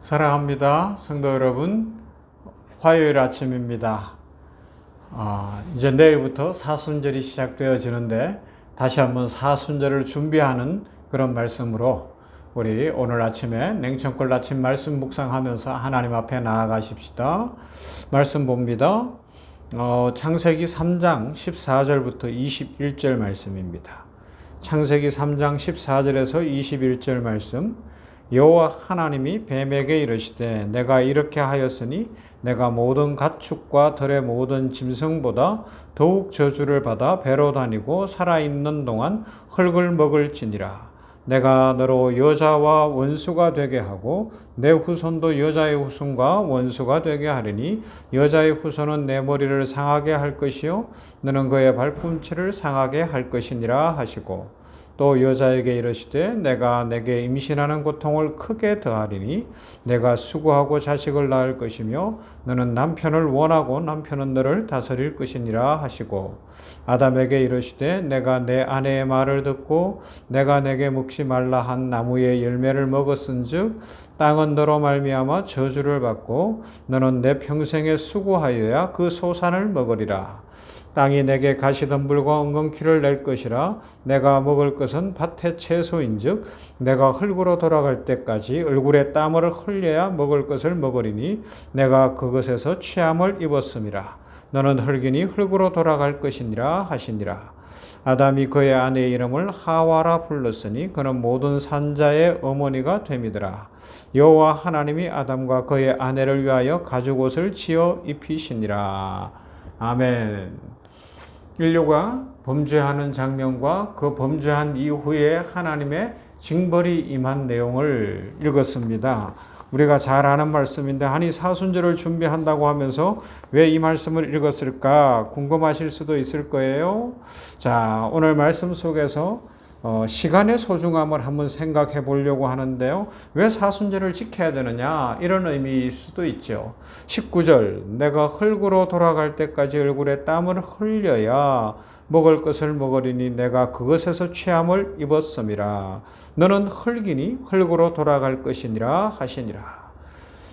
사랑합니다. 성도 여러분, 화요일 아침입니다. 이제 내일부터 사순절이 시작되어지는데 다시 한번 사순절을 준비하는 그런 말씀으로 우리 오늘 아침에 냉천골 아침 말씀 묵상하면서 하나님 앞에 나아가십시다. 말씀 봅니다. 창세기 3장 14절부터 21절 말씀입니다. 창세기 3장 14절에서 21절 말씀. 여호와 하나님이 뱀에게 이르시되 내가 이렇게 하였으니 내가 모든 가축과 들의 모든 짐승보다 더욱 저주를 받아 배로 다니고 살아있는 동안 흙을 먹을지니라. 내가 너로 여자와 원수가 되게 하고 내 후손도 여자의 후손과 원수가 되게 하리니 여자의 후손은 내 머리를 상하게 할 것이요 너는 그의 발꿈치를 상하게 할 것이니라 하시고, 또 여자에게 이르시되 내가 내게 임신하는 고통을 크게 더하리니 내가 수고하고 자식을 낳을 것이며 너는 남편을 원하고 남편은 너를 다스릴 것이니라 하시고, 아담에게 이르시되 내가 내 아내의 말을 듣고 내가 내게 먹지 말라 한 나무의 열매를 먹었은즉 땅은 너로 말미암아 저주를 받고 너는 내 평생에 수고하여야 그 소산을 먹으리라. 땅이 내게 가시덤불과 엉겅퀴를 낼 것이라. 내가 먹을 것은 밭의 채소인즉 내가 흙으로 돌아갈 때까지 얼굴에 땀을 흘려야 먹을 것을 먹으리니 내가 그것에서 취함을 입었음이라. 너는 흙이니 흙으로 돌아갈 것이니라 하시니라. 아담이 그의 아내의 이름을 하와라 불렀으니 그는 모든 산자의 어머니가 됨이더라. 여호와 하나님이 아담과 그의 아내를 위하여 가죽옷을 지어 입히시니라. 아멘. 인류가 범죄하는 장면과 그 범죄한 이후에 하나님의 징벌이 임한 내용을 읽었습니다. 우리가 잘 아는 말씀인데 아니 사순절을 준비한다고 하면서 왜 이 말씀을 읽었을까 궁금하실 수도 있을 거예요. 자, 오늘 말씀 속에서 시간의 소중함을 한번 생각해 보려고 하는데요. 왜 사순절을 지켜야 되느냐? 이런 의미일 수도 있죠. 19절, 내가 흙으로 돌아갈 때까지 얼굴에 땀을 흘려야 먹을 것을 먹으리니 내가 그것에서 취함을 입었음이라. 너는 흙이니 흙으로 돌아갈 것이니라 하시니라.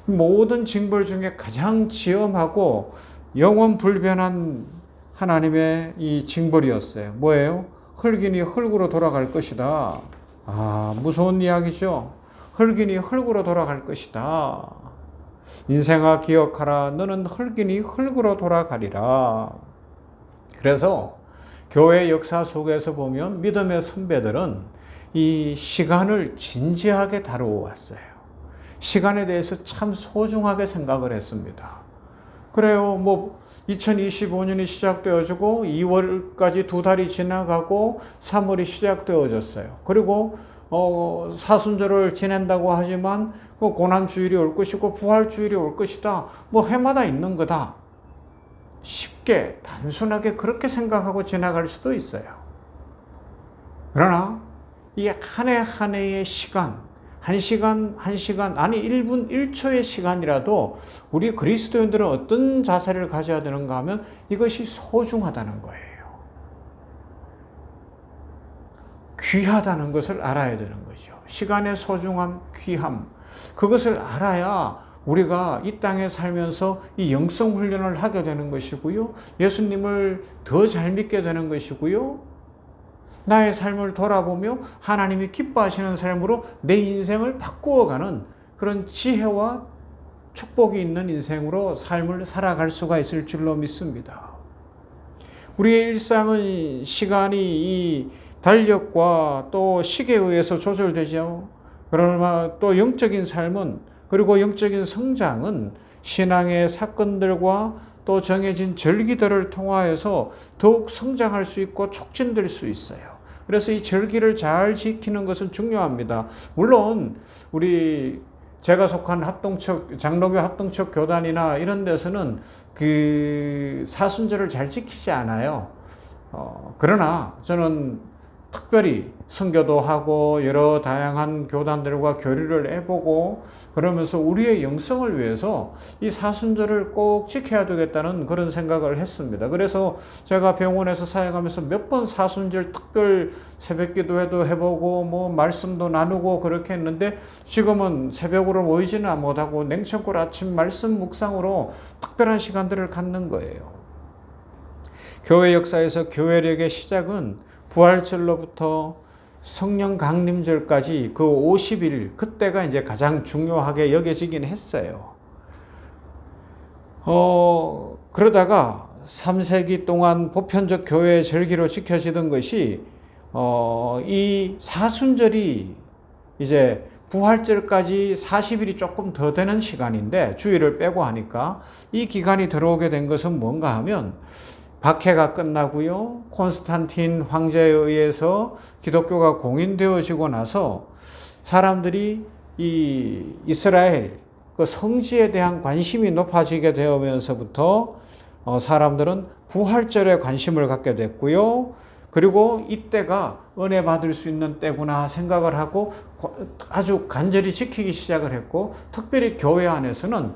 모든 징벌 중에 가장 지엄하고 영원 불변한 하나님의 이 징벌이었어요. 뭐예요? 흙이니 흙으로 돌아갈 것이다. 무서운 이야기죠. 흙이니 흙으로 돌아갈 것이다. 인생아 기억하라. 너는 흙이니 흙으로 돌아가리라. 그래서 교회 역사 속에서 보면 믿음의 선배들은 이 시간을 진지하게 다루어 왔어요. 시간에 대해서 참 소중하게 생각을 했습니다. 그래요. 2025년이 시작되어지고 2월까지 2달이 지나가고 3월이 시작되어졌어요. 그리고 사순절을 지낸다고 하지만 고난주일이 올 것이고 부활주일이 올 것이다. 해마다 있는 거다. 쉽게 단순하게 그렇게 생각하고 지나갈 수도 있어요. 그러나 이 한 해 한 해의 시간, 1시간, 1시간, 아니 1분 1초의 시간이라도 우리 그리스도인들은 어떤 자세를 가져야 되는가 하면 이것이 소중하다는 거예요. 귀하다는 것을 알아야 되는 거죠. 시간의 소중함, 귀함. 그것을 알아야 우리가 이 땅에 살면서 이 영성 훈련을 하게 되는 것이고요. 예수님을 더 잘 믿게 되는 것이고요. 나의 삶을 돌아보며 하나님이 기뻐하시는 삶으로 내 인생을 바꾸어가는 그런 지혜와 축복이 있는 인생으로 삶을 살아갈 수가 있을 줄로 믿습니다. 우리의 일상은 시간이 이 달력과 또 시계에 의해서 조절되죠. 그러나 또 영적인 삶은, 그리고 영적인 성장은 신앙의 사건들과 또 정해진 절기들을 통하여서 더욱 성장할 수 있고 촉진될 수 있어요. 그래서 이 절기를 잘 지키는 것은 중요합니다. 물론 제가 속한 장로교 합동척 교단이나 이런 데서는 그 사순절을 잘 지키지 않아요. 그러나 저는 특별히 선교도 하고 여러 다양한 교단들과 교류를 해보고 그러면서 우리의 영성을 위해서 이 사순절을 꼭 지켜야 되겠다는 그런 생각을 했습니다. 그래서 제가 병원에서 사역하면서 몇 번 사순절 특별 새벽 기도회도 해보고 뭐 말씀도 나누고 그렇게 했는데 지금은 새벽으로 모이지는 못하고 냉천골 아침 말씀 묵상으로 특별한 시간들을 갖는 거예요. 교회 역사에서 교회력의 시작은 부활절로부터 성령 강림절까지 그 50일, 그때가 이제 가장 중요하게 여겨지긴 했어요. 그러다가 3세기 동안 보편적 교회의 절기로 지켜지던 것이, 이 사순절이 이제 부활절까지 40일이 조금 더 되는 시간인데, 주일을 빼고 하니까 이 기간이 들어오게 된 것은 뭔가 하면, 박해가 끝나고요, 콘스탄틴 황제에 의해서 기독교가 공인되어지고 나서 사람들이 이 이스라엘 그 성지에 대한 관심이 높아지게 되면서부터 사람들은 부활절에 관심을 갖게 됐고요. 그리고 이때가 은혜 받을 수 있는 때구나 생각을 하고 아주 간절히 지키기 시작을 했고, 특별히 교회 안에서는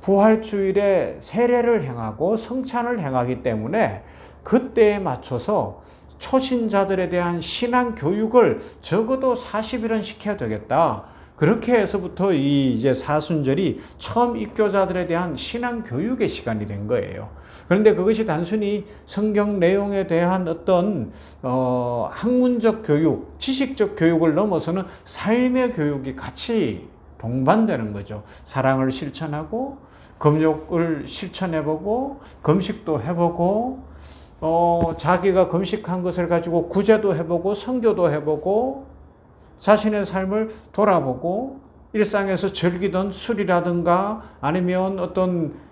부활주일에 세례를 행하고 성찬을 행하기 때문에 그때에 맞춰서 초신자들에 대한 신앙 교육을 적어도 40일은 시켜야 되겠다. 그렇게 해서부터 이 이제 사순절이 처음 입교자들에 대한 신앙 교육의 시간이 된 거예요. 그런데 그것이 단순히 성경 내용에 대한 어떤 학문적 교육, 지식적 교육을 넘어서는 삶의 교육이 같이 동반되는 거죠. 사랑을 실천하고 금욕을 실천해보고 금식도 해보고 자기가 금식한 것을 가지고 구제도 해보고 성교도 해보고 자신의 삶을 돌아보고 일상에서 즐기던 술이라든가 아니면 어떤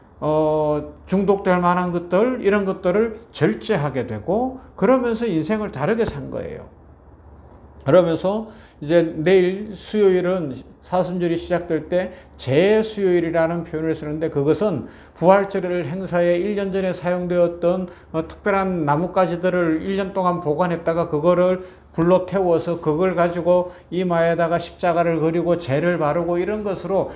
중독될 만한 것들, 이런 것들을 절제하게 되고 그러면서 인생을 다르게 산 거예요. 그러면서 이제 내일 수요일은 사순절이 시작될 때 재수요일이라는 표현을 쓰는데, 그것은 부활절 행사에 1년 전에 사용되었던 특별한 나뭇가지들을 1년 동안 보관했다가 그거를 불로 태워서 그걸 가지고 이마에다가 십자가를 그리고 재를 바르고 이런 것으로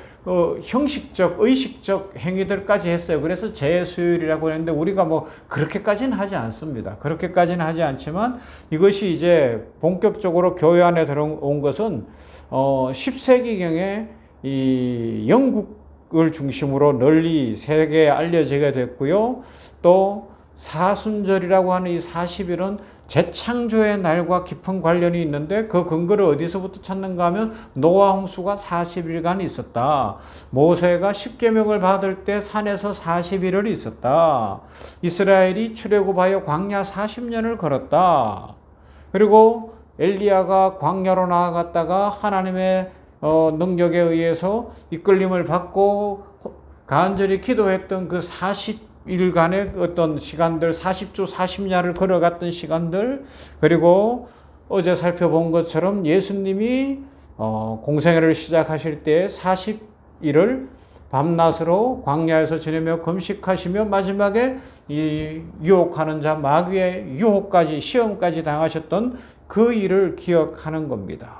형식적, 의식적 행위들까지 했어요. 그래서 재수요일이라고 했는데 우리가 뭐 그렇게까지는 하지 않습니다. 그렇게까지는 하지 않지만 이것이 이제 본격적으로 교회 안에 들어온 것은 10세기경에 이 영국을 중심으로 널리 세계에 알려지게 됐고요. 또 사순절이라고 하는 이 40일은 재창조의 날과 깊은 관련이 있는데, 그 근거를 어디서부터 찾는가 하면 노아 홍수가 40일간 있었다. 모세가 십계명을 받을 때 산에서 40일을 있었다. 이스라엘이 출애굽하여 광야 40년을 걸었다. 그리고 엘리야가 광야로 나아갔다가 하나님의 능력에 의해서 이끌림을 받고 간절히 기도했던 그 40일간의 어떤 시간들, 40주 40야를 걸어갔던 시간들, 그리고 어제 살펴본 것처럼 예수님이 공생애를 시작하실 때 40일을 밤낮으로 광야에서 지내며 금식하시며 마지막에 이 유혹하는 자 마귀의 유혹까지, 시험까지 당하셨던 그 일을 기억하는 겁니다.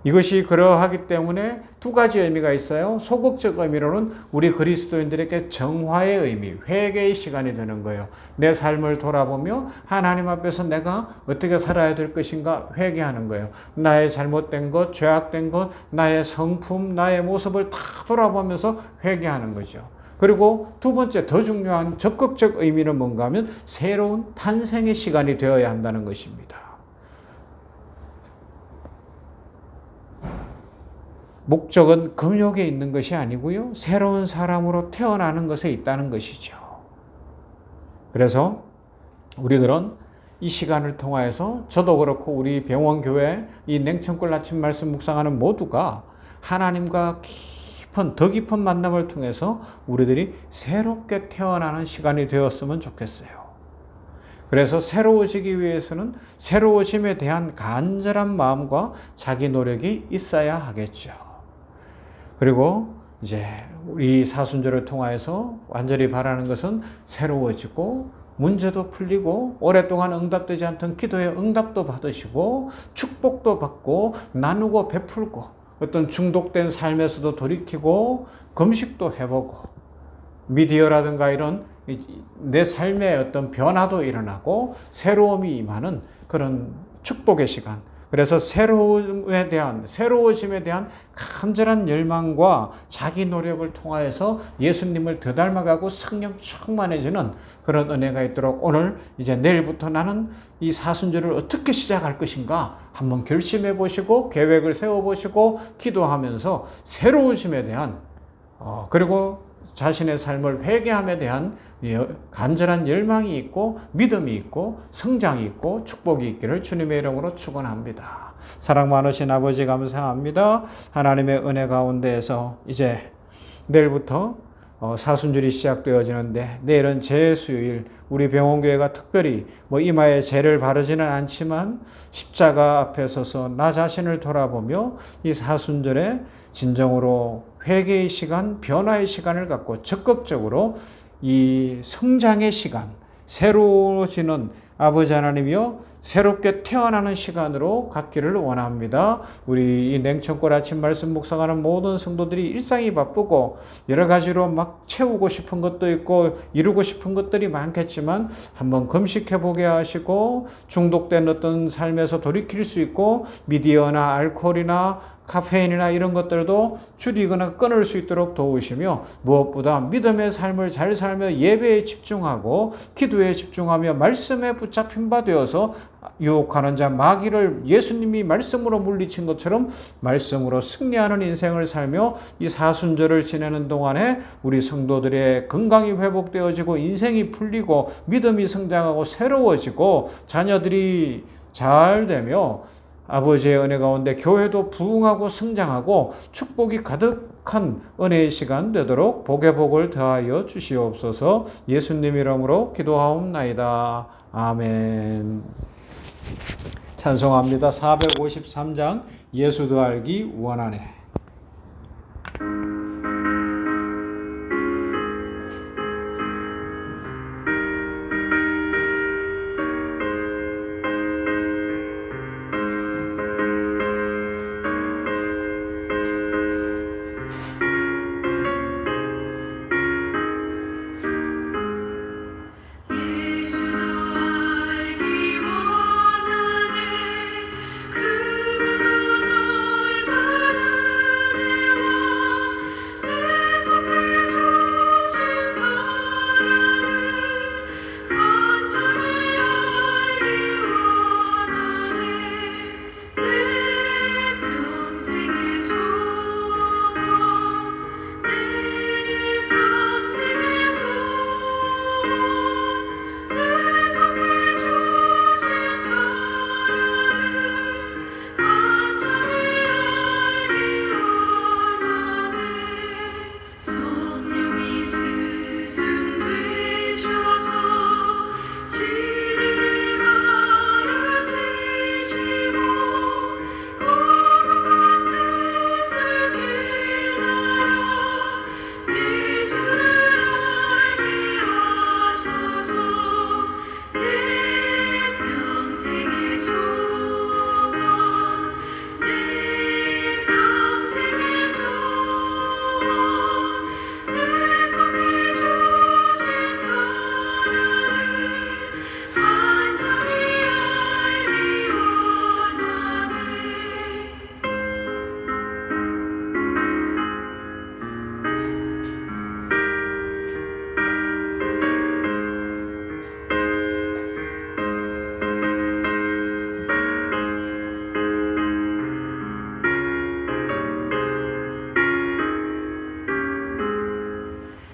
이것이 그러하기 때문에 두 가지 의미가 있어요. 소극적 의미로는 우리 그리스도인들에게 정화의 의미, 회개의 시간이 되는 거예요. 내 삶을 돌아보며 하나님 앞에서 내가 어떻게 살아야 될 것인가 회개하는 거예요. 나의 잘못된 것, 죄악된 것, 나의 성품, 나의 모습을 다 돌아보면서 회개하는 거죠. 그리고 두 번째, 더 중요한 적극적 의미는 뭔가 하면 새로운 탄생의 시간이 되어야 한다는 것입니다. 목적은 금욕에 있는 것이 아니고요, 새로운 사람으로 태어나는 것에 있다는 것이죠. 그래서 우리들은 이 시간을 통하여서 저도 그렇고 우리 병원교회 이 냉천골 아침 말씀 묵상하는 모두가 하나님과 더 깊은 만남을 통해서 우리들이 새롭게 태어나는 시간이 되었으면 좋겠어요. 그래서 새로워지기 위해서는 새로워짐에 대한 간절한 마음과 자기 노력이 있어야 하겠죠. 그리고 이제 우리 사순절을 통하여서 완전히 바라는 것은 새로워지고 문제도 풀리고 오랫동안 응답되지 않던 기도의 응답도 받으시고 축복도 받고 나누고 베풀고 어떤 중독된 삶에서도 돌이키고 금식도 해보고 미디어라든가 이런 내 삶의 어떤 변화도 일어나고 새로움이 임하는 그런 축복의 시간. 그래서 새로워짐에 대한 간절한 열망과 자기 노력을 통하여서 예수님을 더 닮아가고 성령 충만해지는 그런 은혜가 있도록 오늘 이제 내일부터 나는 이 사순절을 어떻게 시작할 것인가 한번 결심해 보시고 계획을 세워 보시고 기도하면서 새로워짐에 대한 그리고 자신의 삶을 회개함에 대한 간절한 열망이 있고 믿음이 있고 성장이 있고 축복이 있기를 주님의 이름으로 축원합니다. 사랑 많으신 아버지 감사합니다. 하나님의 은혜 가운데에서 이제 내일부터 사순절이 시작되어지는데 내일은 제수요일 우리 병원교회가 특별히 이마에 죄를 바르지는 않지만 십자가 앞에 서서 나 자신을 돌아보며 이 사순절에 진정으로 회개의 시간, 변화의 시간을 갖고 적극적으로 이 성장의 시간, 새로워지는 아버지 하나님이여 새롭게 태어나는 시간으로 갖기를 원합니다. 우리 이 냉천골 아침 말씀 묵상하는 모든 성도들이 일상이 바쁘고 여러 가지로 막 채우고 싶은 것도 있고 이루고 싶은 것들이 많겠지만 한번 금식해보게 하시고 중독된 어떤 삶에서 돌이킬 수 있고 미디어나 알코올이나 카페인이나 이런 것들도 줄이거나 끊을 수 있도록 도우시며 무엇보다 믿음의 삶을 잘 살며 예배에 집중하고 기도에 집중하며 말씀에 붙잡힌 바 되어서 유혹하는 자 마귀를 예수님이 말씀으로 물리친 것처럼 말씀으로 승리하는 인생을 살며 이 사순절을 지내는 동안에 우리 성도들의 건강이 회복되어지고 인생이 풀리고 믿음이 성장하고 새로워지고 자녀들이 잘 되며 아버지의 은혜 가운데 교회도 부흥하고 성장하고 축복이 가득한 은혜의 시간 되도록 복의 복을 더하여 주시옵소서. 예수님 이름으로 기도하옵나이다. 아멘. 찬송합니다. 453장 예수도 알기 원하네.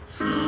So